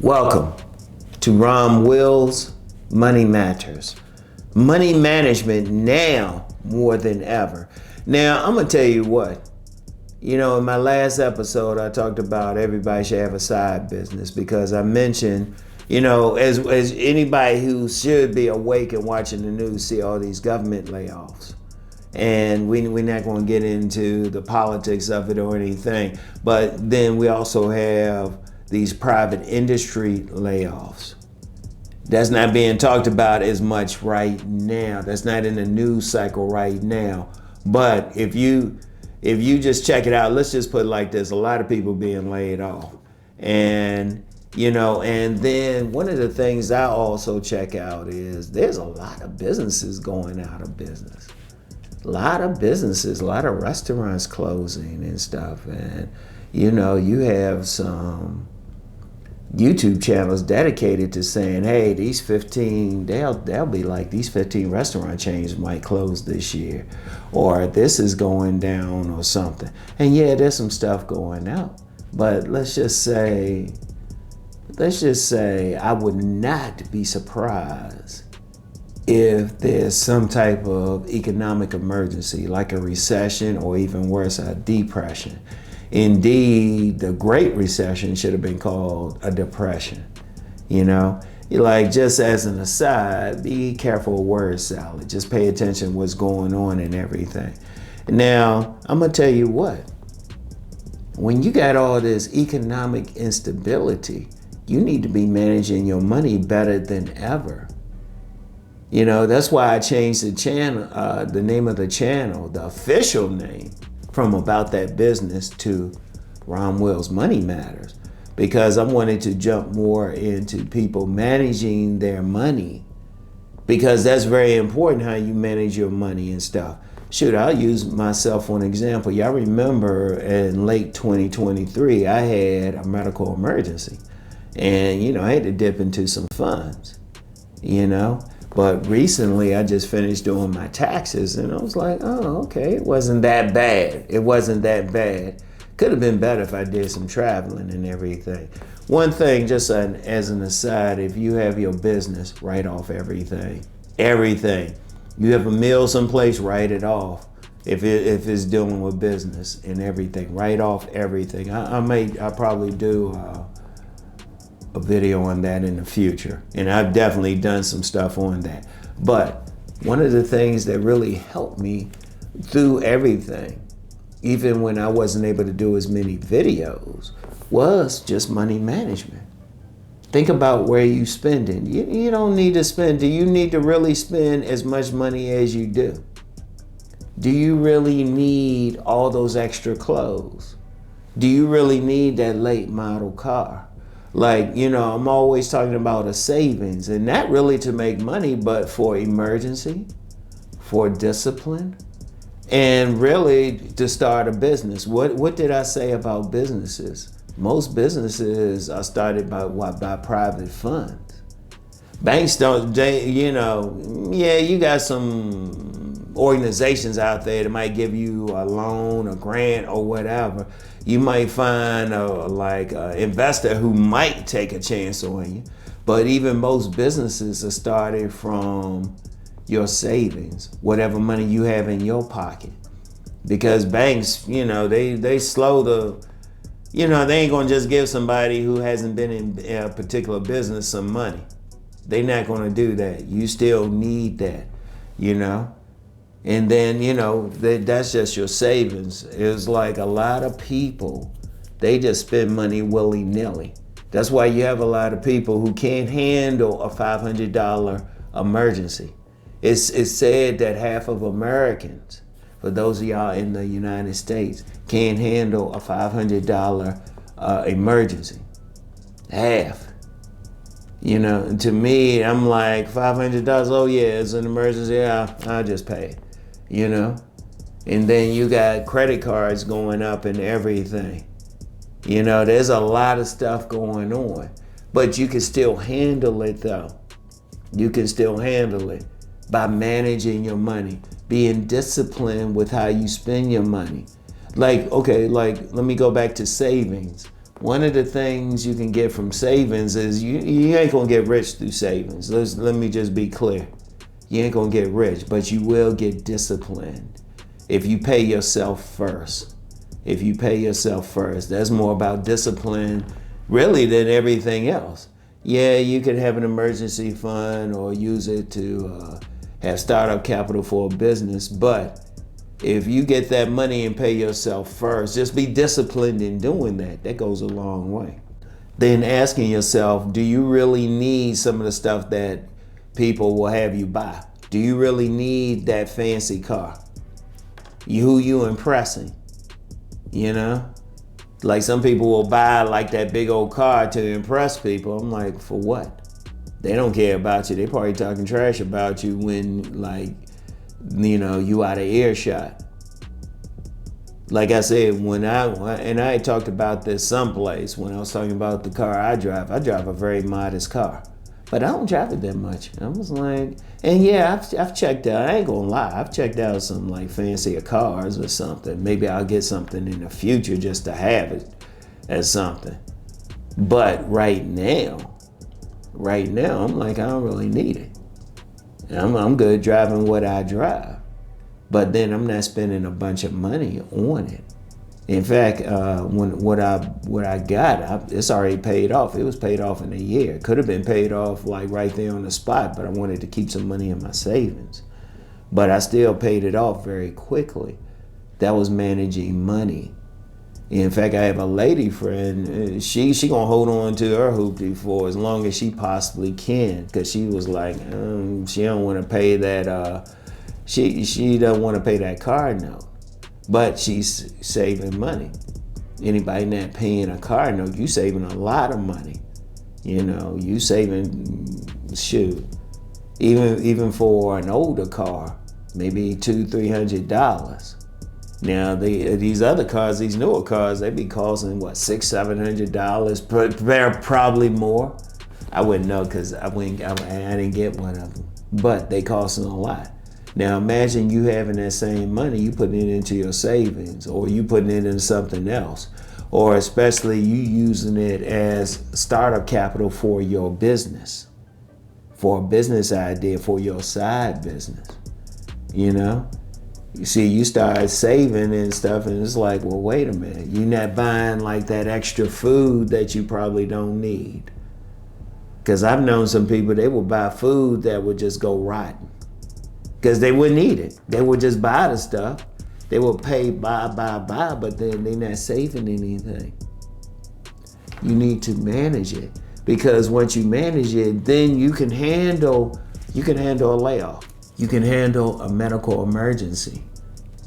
Welcome to Rom Wills, Money Matters. Money management now more than ever. Now, I'm going to tell you what. In my last episode, I talked about everybody should have a side business because I mentioned, as anybody who should be awake and watching the news see all these government layoffs. And we're not going to get into the politics of it or anything. But then we also have these private industry layoffs. That's not being talked about as much right now. That's not in the news cycle right now. But if you just check it out, let's just put it like this: a lot of people being laid off. And and then one of the things I also check out is there's a lot of businesses going out of business. A lot of businesses, a lot of restaurants closing and stuff. And you have some YouTube channels dedicated to saying, hey, these 15, they'll be like, these 15 restaurant chains might close this year, or this is going down or something. And yeah, there's some stuff going out, but let's just say I would not be surprised if there's some type of economic emergency, like a recession, or even worse, a depression. Indeed, the Great Recession should have been called a depression. Just as an aside, be careful of word salad. Just pay attention to what's going on and everything. Now, I'm going to tell you what. When you got all this economic instability, you need to be managing your money better than ever. That's why I changed the channel, the name of the channel, the official name, from About That Business to Rom Wills Money Matters, because I wanted to jump more into people managing their money, because that's very important, how you manage your money and stuff. Shoot, I'll use myself for an example. Y'all remember in late 2023, I had a medical emergency, and I had to dip into some funds, But recently, I just finished doing my taxes, and I was like, oh, okay, it wasn't that bad. Could have been better if I did some traveling and everything. One thing, just as an aside, if you have your business, write off everything. Everything. You have a meal someplace, write it off. If it's dealing with business and everything, write off everything. I'll probably do a video on that in the future, and I've definitely done some stuff on that. But one of the things that really helped me through everything, even when I wasn't able to do as many videos, was just money management. Think about where you spending. You don't need to spend. Do you need to really spend as much money as you do? Do you really need all those extra clothes? Do you really need that late model car? I'm always talking about a savings, and not really to make money, but for emergency, for discipline, and really to start a business. What did I say about businesses? Most businesses are started by private funds. Banks don't, you got some organizations out there that might give you a loan, a grant, or whatever. You might find an investor who might take a chance on you. But even most businesses are started from your savings, whatever money you have in your pocket. Because banks, they slow they ain't gonna just give somebody who hasn't been in a particular business some money. They're not gonna do that. You still need that, And then, that's just your savings. It's like a lot of people, they just spend money willy-nilly. That's why you have a lot of people who can't handle a $500 emergency. It's said that half of Americans, for those of y'all in the United States, can't handle a $500 emergency. Half. To me, I'm like, $500, oh yeah, it's an emergency, yeah, I'll just pay it. And then you got credit cards going up and everything. There's a lot of stuff going on, but you can still handle it though. You can still handle it by managing your money, being disciplined with how you spend your money. Let me go back to savings. one of the things you can get from savings is you ain't gonna get rich through savings. Let me just be clear. You ain't gonna get rich, but you will get disciplined if you pay yourself first. If you pay yourself first, that's more about discipline really than everything else. Yeah, you could have an emergency fund or use it to have startup capital for a business, but if you get that money and pay yourself first, just be disciplined in doing that. That goes a long way. Then asking yourself, do you really need some of the stuff that people will have you buy? Do you really need that fancy car? Who you impressing? You know? Like some people will buy like that big old car to impress people. I'm like, for what? They don't care about you. They probably talking trash about you when like, you know, you out of earshot. Like I said, I talked about this someplace when I was talking about the car I drive a very modest car, but I don't drive it that much. I was like, and yeah, I've checked out, I ain't gonna lie, I've checked out some like fancier cars or something. Maybe I'll get something in the future just to have it as something. But right now, I'm like, I don't really need it. I'm good driving what I drive. But then I'm not spending a bunch of money on it. In fact, what I got, it's already paid off. It was paid off in a year. It could have been paid off like right there on the spot, but I wanted to keep some money in my savings. But I still paid it off very quickly. That was managing money. In fact, I have a lady friend, she gonna hold on to her hoopty for as long as she possibly can, because she was like, she don't want to pay that, she don't want to pay that car note, but she's saving money. Anybody not paying a car note, you saving a lot of money. You know, you saving, shoot, even for an older car, maybe $200-300. Now these other cars, these newer cars, they be costing what, $600-700, probably more. I wouldn't know because I didn't get one of them, but they costing a lot. Now imagine you having that same money, you putting it into your savings, or you putting it into something else, or especially you using it as startup capital for your business, for a business idea, for your side business, you know? You see, you start saving and stuff, and it's like, well, wait a minute, you're not buying like that extra food that you probably don't need. Because I've known some people, they will buy food that would just go rotten. Because they wouldn't eat it. They would just buy the stuff. They would pay, buy, but then they're not saving anything. You need to manage it. Because once you manage it, then you can handle a layoff. You can handle a medical emergency.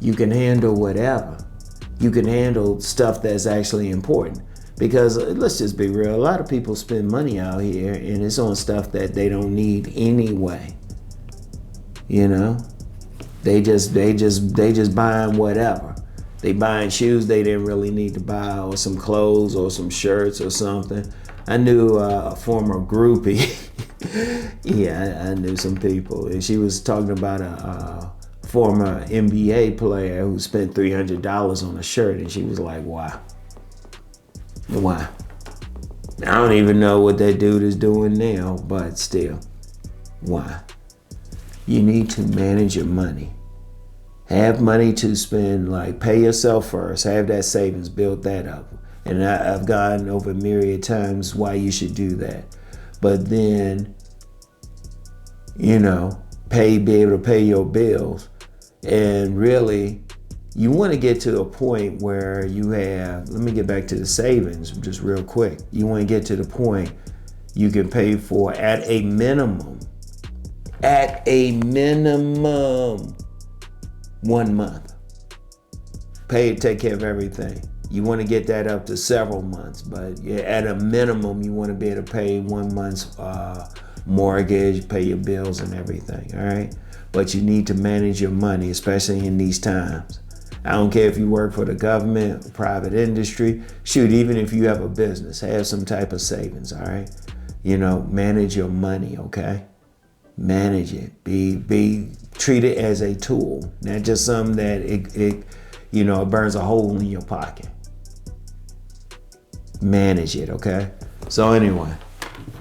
You can handle whatever. You can handle stuff that's actually important. Because let's just be real, a lot of people spend money out here and it's on stuff that they don't need anyway. You know, they just buying whatever. They buying shoes they didn't really need to buy, or some clothes, or some shirts, or something. I knew a former groupie. Yeah, I knew some people, and she was talking about a former NBA player who spent $300 on a shirt, and she was like, "Why? Why?" I don't even know what that dude is doing now, but still, why? You need to manage your money. Have money to spend, like pay yourself first, have that savings, build that up. And I've gone over myriad times why you should do that. But then, you know, be able to pay your bills. And really, you want to get to a point where you have, let me get back to the savings just real quick. You want to get to the point you can pay for at a minimum, 1 month. Take care of everything. You want to get that up to several months, but at a minimum, you want to be able to pay 1 month's mortgage, pay your bills and everything, all right? But you need to manage your money, especially in these times. I don't care if you work for the government, private industry, shoot, even if you have a business, have some type of savings, all right? You know, manage your money, okay? Manage it. Treat it as a tool, not just something that it burns a hole in your pocket. manage it, okay? So anyway,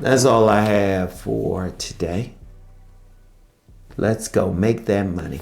that's all I have for today. Let's go make that money.